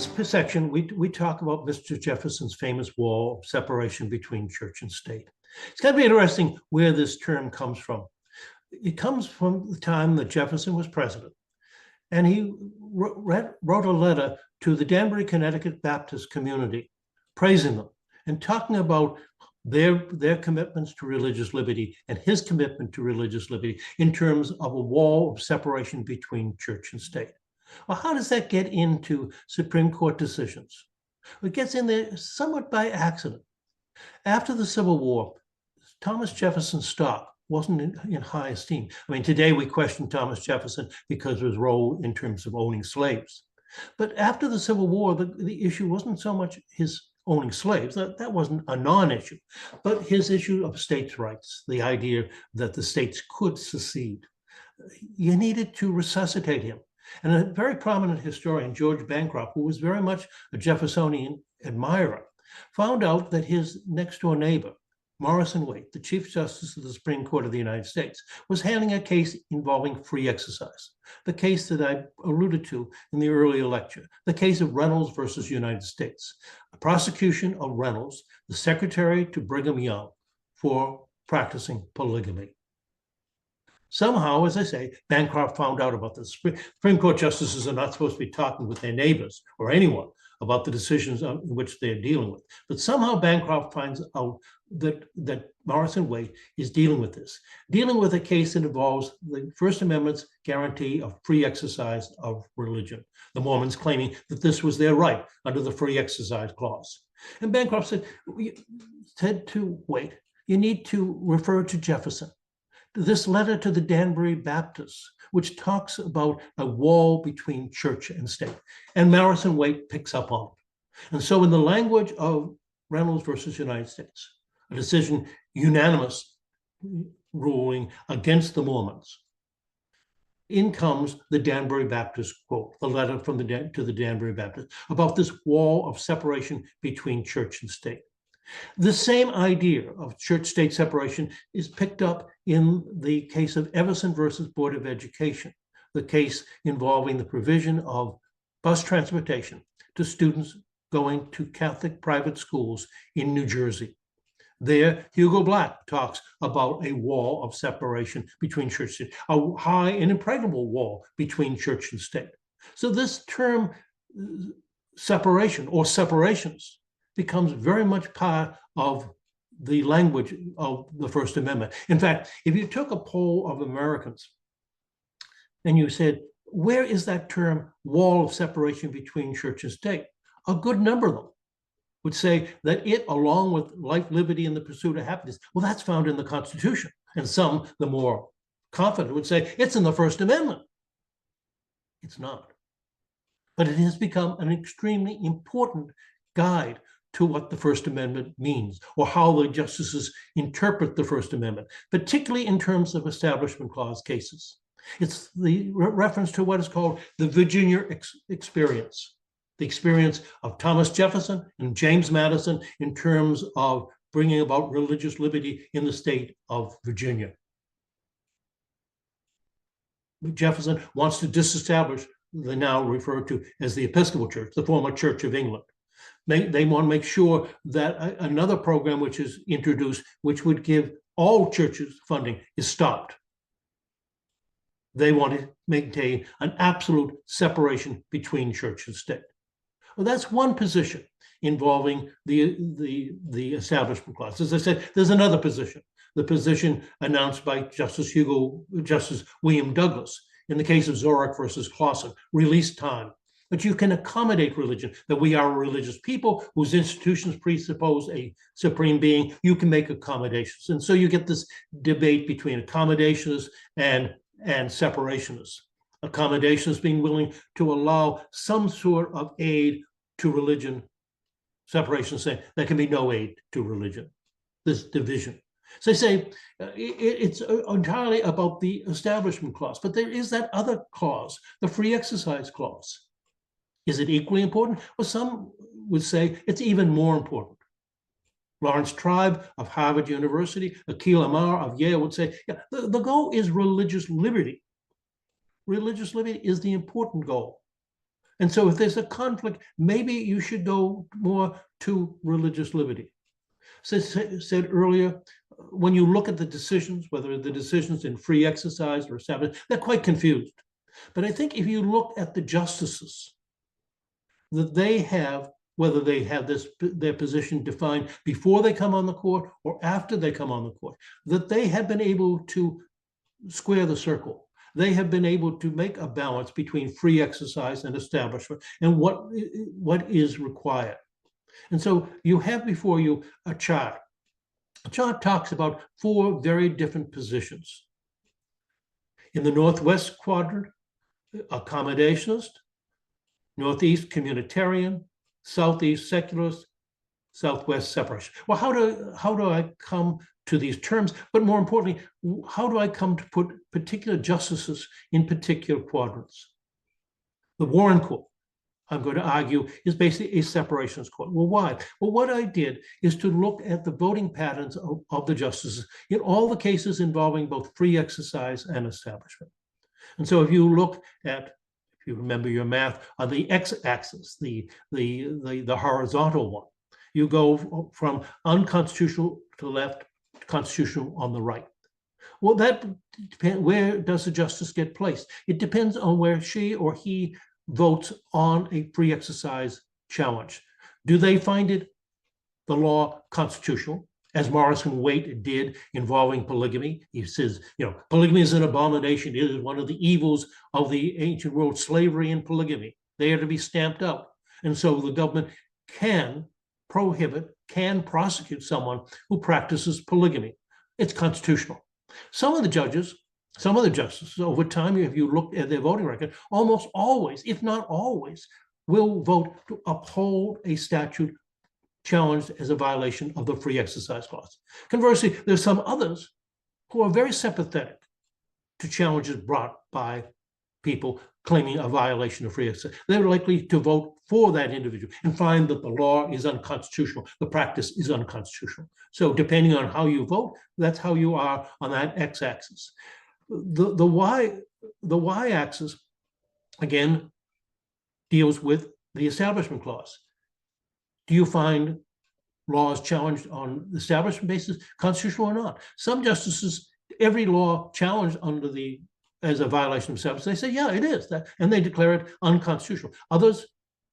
this section, we talk about Mr. Jefferson's famous wall of separation between church and state. It's got to be interesting where this term comes from. It comes from the time that Jefferson was president, and he wrote a letter to the Danbury, Connecticut Baptist community, praising them and talking about their commitments to religious liberty and his commitment to religious liberty in terms of a wall of separation between church and state. Well, how does that get into Supreme Court decisions? It gets in there somewhat by accident. After the Civil War, Thomas Jefferson's stock wasn't in high esteem. I mean, today we question Thomas Jefferson because of his role in terms of owning slaves. But after the Civil War, the issue wasn't so much his owning slaves, that wasn't a non-issue, but his issue of states' rights, the idea that the states could secede. You needed to resuscitate him. And a very prominent historian, George Bancroft, who was very much a Jeffersonian admirer, found out that his next-door neighbor, Morrison Waite, the Chief Justice of the Supreme Court of the United States, was handling a case involving free exercise, the case that I alluded to in the earlier lecture, the case of Reynolds versus United States, the prosecution of Reynolds, the secretary to Brigham Young, for practicing polygamy. Somehow, as I say, Bancroft found out about this. Supreme Court justices are not supposed to be talking with their neighbors or anyone about the decisions in which they're dealing with. But somehow Bancroft finds out that Morrison Waite is dealing with this, dealing with a case that involves the First Amendment's guarantee of free exercise of religion, the Mormons claiming that this was their right under the Free Exercise Clause. And Bancroft said to Waite, you need to refer to Jefferson. This letter to the Danbury Baptists, which talks about a wall between church and state. And Morrison Waite picks up on it. And so in the language of Reynolds versus United States, a decision unanimous ruling against the Mormons, in comes the Danbury Baptist quote, the letter from to the Danbury Baptist about this wall of separation between church and state. The same idea of church-state separation is picked up in the case of Jefferson versus Board of Education, the case involving the provision of bus transportation to students going to Catholic private schools in New Jersey. There, Hugo Black talks about a wall of separation between church and state, a high and impregnable wall between church and state. So this term separation or separations becomes very much part of the language of the First Amendment. In fact, if you took a poll of Americans and you said, where is that term wall of separation between church and state? A good number of them would say that it, along with life, liberty, and the pursuit of happiness, well, that's found in the Constitution. And some, the more confident, would say it's in the First Amendment. It's not. But it has become an extremely important guide to what the First Amendment means, or how the justices interpret the First Amendment, particularly in terms of Establishment Clause cases. It's the reference to what is called the Virginia experience, the experience of Thomas Jefferson and James Madison in terms of bringing about religious liberty in the state of Virginia. Jefferson wants to disestablish the now referred to as the Episcopal Church, the former Church of England. They want to make sure that another program which is introduced, which would give all churches funding, is stopped. They want to maintain an absolute separation between church and state. Well, that's one position involving the Establishment Clause. As I said, there's another position, the position announced by Justice William Douglas in the case of Zorach versus Clausen, release time. But you can accommodate religion, that we are a religious people whose institutions presuppose a supreme being. You can make accommodations. And so you get this debate between accommodationists and separationists. Accommodationists being willing to allow some sort of aid to religion. Separationists saying there can be no aid to religion, this division. So they say it's entirely about the Establishment Clause, but there is that other clause, the Free Exercise Clause. Is it equally important? Well, some would say it's even more important. Lawrence Tribe of Harvard University, Akhil Amar of Yale would say, yeah, the goal is religious liberty. Religious liberty is the important goal. And so if there's a conflict, maybe you should go more to religious liberty. Said earlier, when you look at the decisions, whether the decisions in free exercise or establishment, they're quite confused. But I think if you look at the justices, that they have, whether they have their position defined before they come on the court or after they come on the court, that they have been able to square the circle. They have been able to make a balance between free exercise and establishment and what is required. And so you have before you a chart. The chart talks about 4 very different positions. In the Northwest quadrant, accommodationist, Northeast communitarian, Southeast secularist, Southwest separation. Well, how do I come to these terms? But more importantly, how do I come to put particular justices in particular quadrants? The Warren Court, I'm going to argue, is basically a separations court. Well, why? Well, what I did is to look at the voting patterns of the justices in all the cases involving both free exercise and establishment. And so if you look at, if you remember your math, on the x-axis, the horizontal one, you go from unconstitutional to the left, constitutional on the right. Well, that depends. Where does the justice get placed? It depends on where she or he votes on a free exercise challenge. Do they find the law constitutional, as Morrison Waite did involving polygamy? He says, polygamy is an abomination. It is one of the evils of the ancient world, slavery and polygamy. They are to be stamped out. And so the government can prosecute someone who practices polygamy. It's constitutional. Some of the justices over time, if you look at their voting record, almost always, if not always, will vote to uphold a statute challenged as a violation of the free exercise clause. Conversely, there's some others who are very sympathetic to challenges brought by people claiming a violation of free exercise. They're likely to vote for that individual and find that the law is unconstitutional, the practice is unconstitutional. So depending on how you vote, that's how you are on that x-axis. The y-axis, again, deals with the establishment clause. Do you find laws challenged on the establishment basis constitutional or not? Some justices, every law challenged as a violation of establishment, they say, yeah, it is, and they declare it unconstitutional. Others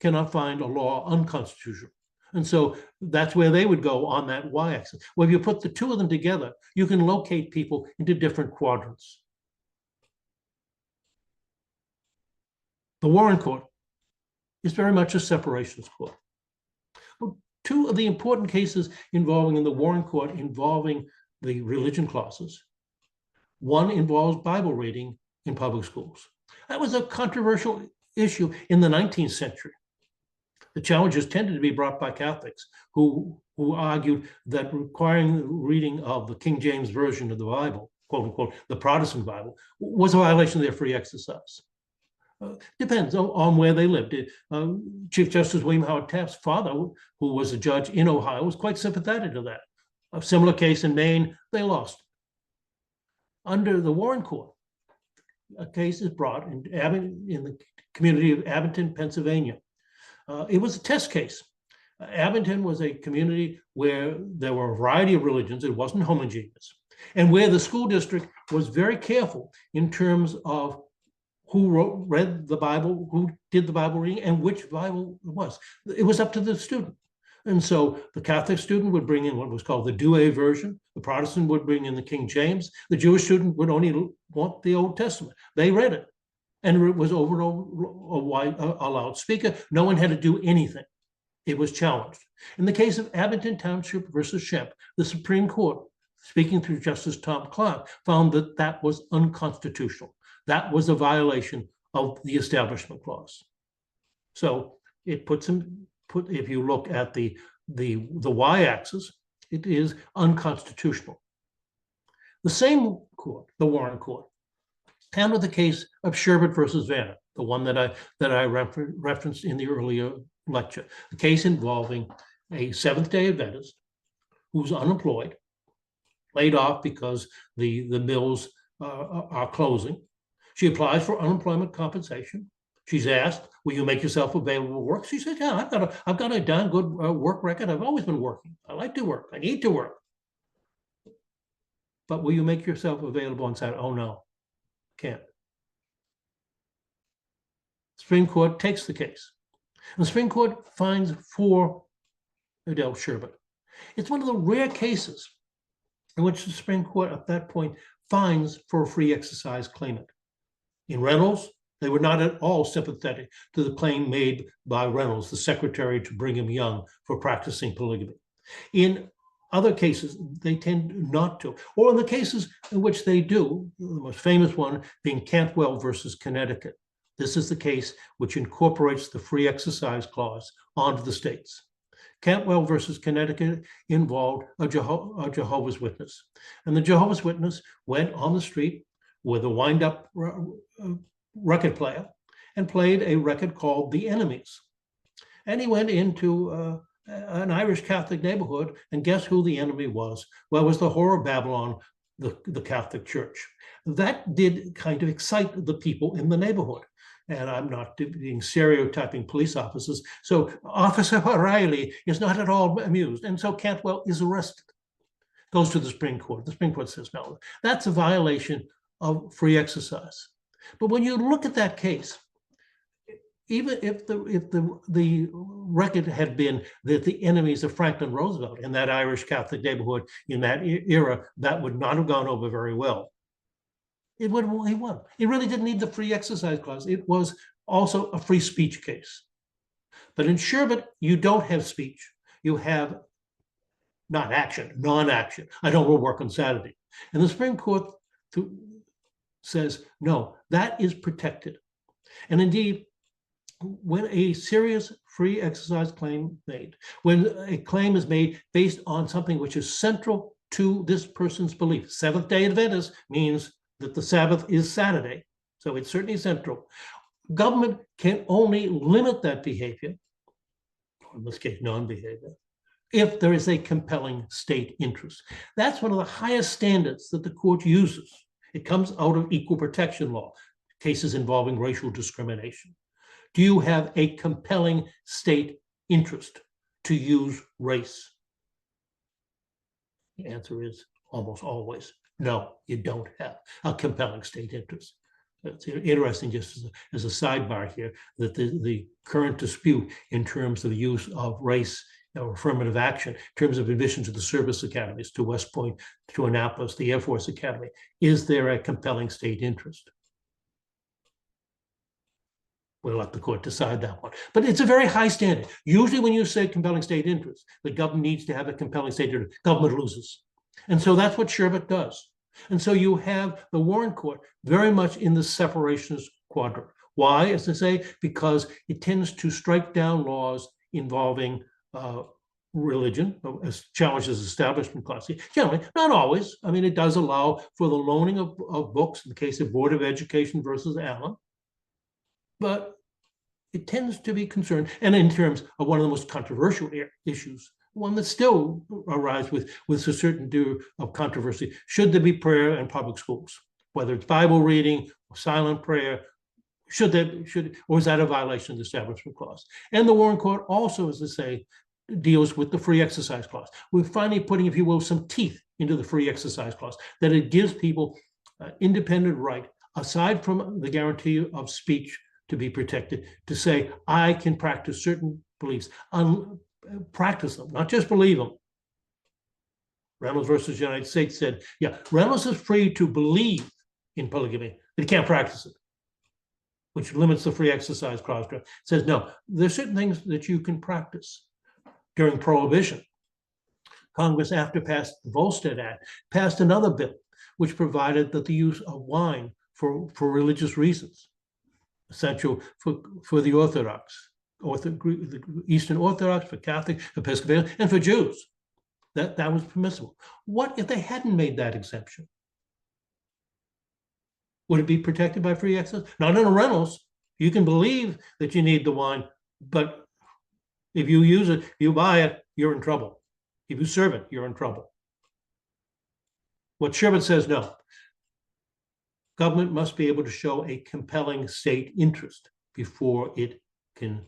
cannot find a law unconstitutional. And so that's where they would go on that y-axis. Well, if you put the two of them together, you can locate people into different quadrants. The Warren Court is very much a separations court. Well, 2 of the important cases involving the Warren Court involving the religion clauses. One involves Bible reading in public schools. That was a controversial issue in the 19th century. The challenges tended to be brought by Catholics who argued that requiring the reading of the King James Version of the Bible, quote unquote, the Protestant Bible, was a violation of their free exercise. Depends on where they lived. Chief Justice William Howard Taft's father, who was a judge in Ohio, was quite sympathetic to that. A similar case in Maine, they lost. Under the Warren Court, a case is brought in the community of Abington, Pennsylvania. It was a test case. Abington was a community where there were a variety of religions. It wasn't homogeneous. And where the school district was very careful in terms of who read the Bible, who did the Bible reading, and which Bible it was. It was up to the student. And so the Catholic student would bring in what was called the Douay version. The Protestant would bring in the King James. The Jewish student would only want the Old Testament. They read it. And it was over a loudspeaker. No one had to do anything. It was challenged. In the case of Abington Township versus Shemp, the Supreme Court, speaking through Justice Tom Clark, found that that was unconstitutional. That was a violation of the Establishment Clause. So it if you look at the y-axis, it is unconstitutional. The same court, the Warren Court, handled the case of Sherbert versus Vanna, the one that I referenced in the earlier lecture, the case involving a Seventh-day Adventist who's unemployed, laid off because the mills are closing. She applies for unemployment compensation. She's asked, will you make yourself available to work? She says, yeah, I've got a darn good work record. I've always been working. I like to work. I need to work. But will you make yourself available on Saturday? Oh, no, can't. Supreme Court takes the case. And the Supreme Court finds for Adele Sherbet. It's one of the rare cases in which the Supreme Court at that point finds for a free exercise claimant. In Reynolds, they were not at all sympathetic to the claim made by Reynolds, the secretary to Brigham Young, for practicing polygamy. In other cases, they tend not to. Or in the cases in which they do, the most famous one being Cantwell versus Connecticut. This is the case which incorporates the free exercise clause onto the states. Cantwell versus Connecticut involved a Jehovah's Witness. And the Jehovah's Witness went on the street with a wind-up record player and played a record called The Enemies. And he went into an Irish Catholic neighborhood, and guess who the enemy was? Well, it was the whore of Babylon, the Catholic Church. That did kind of excite the people in the neighborhood. And I'm not being stereotyping police officers. So Officer O'Reilly is not at all amused. And so Cantwell is arrested, goes to the Supreme Court. The Supreme Court says, no, that's a violation of free exercise. But when you look at that case, even if the record had been that the enemies of Franklin Roosevelt in that Irish Catholic neighborhood in that era, that would not have gone over very well. He won. He really didn't need the free exercise clause. It was also a free speech case. But in Sherbet, you don't have speech. You have not action, non-action. I don't work on Saturday. And the Supreme Court says, no, that is protected. And indeed, when a serious free exercise claim made, when a claim is made based on something which is central to this person's belief, Seventh-day Adventist means that the Sabbath is Saturday, so it's certainly central. Government can only limit that behavior, or in this case, non-behavior, if there is a compelling state interest. That's one of the highest standards that the court uses. It comes out of equal protection law, cases involving racial discrimination. Do you have a compelling state interest to use race? The answer is almost always no, you don't have a compelling state interest. It's interesting, just as a sidebar here, that the current dispute in terms of the use of race or affirmative action, in terms of admission to the service academies, to West Point, to Annapolis, the Air Force Academy, is there a compelling state interest? We'll let the court decide that one. But it's a very high standard. Usually when you say compelling state interest, the government needs to have a compelling state interest. Government loses. And so that's what Sherbet does. And so you have the Warren Court very much in the separationist quadrant. Why? As I say, because it tends to strike down laws involving religion, as challenges establishment clause. Generally, not always. I mean, it does allow for the loaning of books in the case of Board of Education versus Allen. But it tends to be concerned, and in terms of one of the most controversial issues, one that still arises with a certain degree of controversy, should there be prayer in public schools? Whether it's Bible reading or silent prayer, or is that a violation of the Establishment Clause? And the Warren Court also, as I say, deals with the free exercise clause. We're finally putting, if you will, some teeth into the free exercise clause, that it gives people independent right, aside from the guarantee of speech to be protected, to say, I can practice certain beliefs, practice them, not just believe them. Reynolds versus United States said, yeah, Reynolds is free to believe in polygamy, but he can't practice it, which limits the free exercise clause. It says, no, there's certain things that you can practice. During Prohibition, Congress, after passed the Volstead Act, passed another bill which provided that the use of wine for religious reasons, essential for the Orthodox, the Eastern Orthodox, for Catholic, Episcopalian, and for Jews, that was permissible. What if they hadn't made that exemption? Would it be protected by free access? Not in a Reynolds. You can believe that you need the wine, but if you use it, you buy it, you're in trouble. If you serve it, you're in trouble. What Sherbet says, no. Government must be able to show a compelling state interest. before it can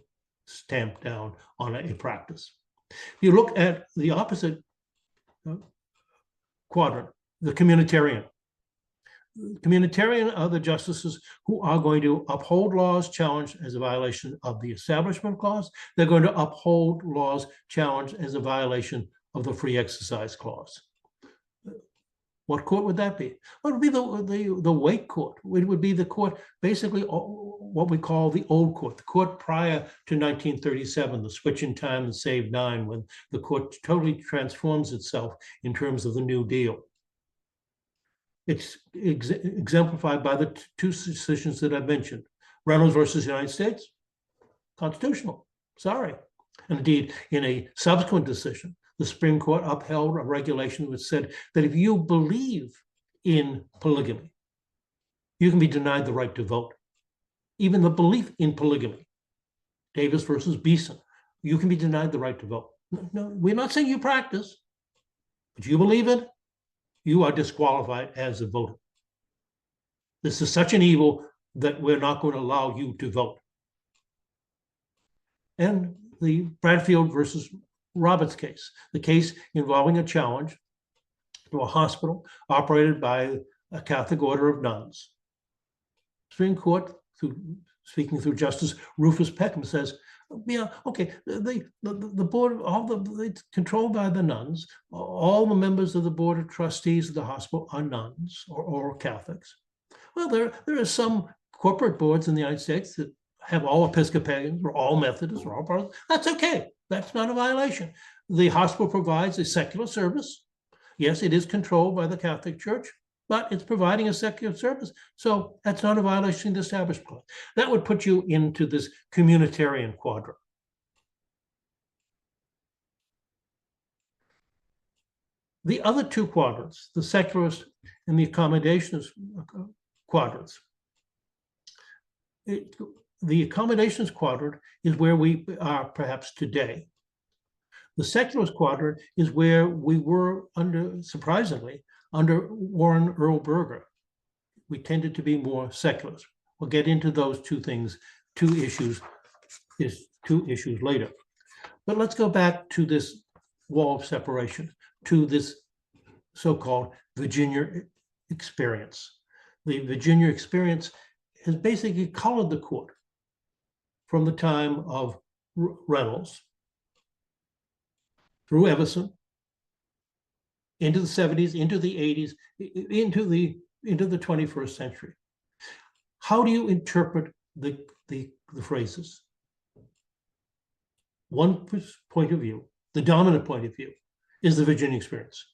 stamp down on a practice. If you look at the opposite quadrant, the communitarian. Communitarian are the justices who are going to uphold laws challenged as a violation of the Establishment Clause. They're going to uphold laws challenged as a violation of the Free Exercise Clause. What court would that be? Well, it would be the Wake Court. It would be the court, basically what we call the old court, the court prior to 1937, the switch in time and save 9, when the court totally transforms itself in terms of the New Deal. It's exemplified by the two decisions that I've mentioned. Reynolds versus United States, constitutional, sorry. And indeed, in a subsequent decision, the Supreme Court upheld a regulation which said that if you believe in polygamy, you can be denied the right to vote. Even the belief in polygamy, Davis versus Beeson, you can be denied the right to vote. No, we're not saying you practice, but you believe it, you are disqualified as a voter. This is such an evil that we're not going to allow you to vote. And the Bradfield versus Roberts case, the case involving a challenge to a hospital operated by a Catholic order of nuns. Supreme Court, speaking through Justice Rufus Peckham, says, yeah, okay, the board, it's controlled by the nuns. All the members of the board of trustees of the hospital are nuns or Catholics. Well, there are some corporate boards in the United States that have all Episcopalians or all Methodists or all Protestants. That's okay. That's not a violation. The hospital provides a secular service. Yes, it is controlled by the Catholic Church, but it's providing a secular service. So that's not a violation of the Establishment Clause. That would put you into this communitarian quadrant. The other two quadrants, the secularist and the accommodationist quadrants. The accommodationist quadrant is where we are perhaps today. The secularist quadrant is where we were surprisingly, under Warren Earl Burger. We tended to be more secularist. We'll get into those two issues later. But let's go back to this wall of separation, to this so-called Virginia experience. The Virginia experience has basically colored the court from the time of Reynolds through Jefferson, into the 70s, into the 80s, into the 21st century. How do you interpret the phrases? One point of view, the dominant point of view, is the Virginia experience.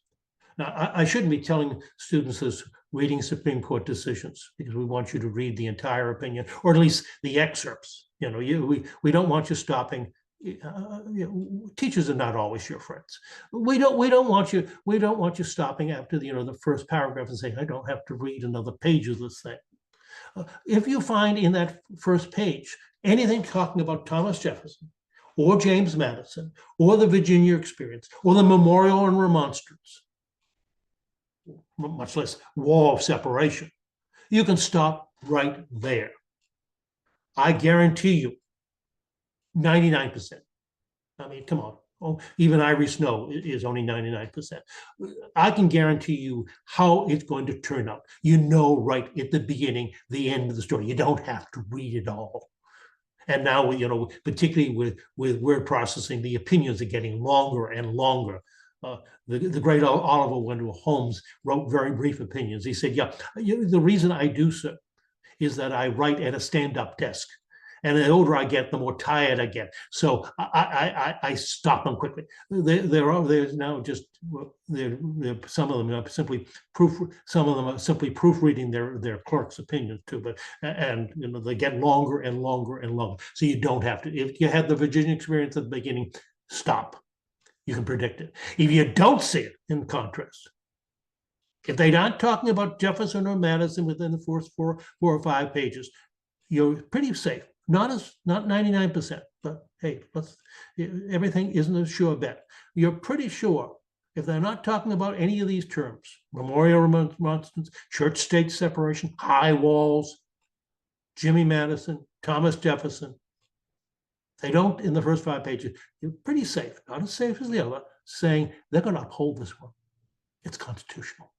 Now, I shouldn't be telling students this reading Supreme Court decisions, because we want you to read the entire opinion, or at least the excerpts. You know, we don't want you stopping. Teachers are not always your friends. We don't want you stopping after the first paragraph and saying, I don't have to read another page of this thing. If you find in that first page anything talking about Thomas Jefferson or James Madison or the Virginia experience or the memorial and remonstrance, much less wall of separation, you can stop right there. I guarantee you 99%. I mean, come on. Oh, even Ivory Snow is only 99%. I can guarantee you how it's going to turn out. You know right at the beginning, the end of the story. You don't have to read it all. And now, particularly with word processing, the opinions are getting longer and longer. The great Oliver Wendell Holmes wrote very brief opinions. He said, yeah, the reason I do so is that I write at a stand-up desk. And the older I get, the more tired I get. So I stop them quickly. There's now just some of them are simply proofreading their clerk's opinions too. But they get longer and longer and longer. So you don't have to. If you had the Virginia experience at the beginning, stop. You can predict it. If you don't see it, in contrast, if they're not talking about Jefferson or Madison within the first four or five pages, you're pretty safe. Not 99%, but hey, everything isn't a sure bet. You're pretty sure if they're not talking about any of these terms, memorial remonstrance, church-state separation, high walls, Jimmy Madison, Thomas Jefferson. They don't, in the first 5 pages, you're pretty safe, not as safe as the other, saying they're going to uphold this one. It's constitutional.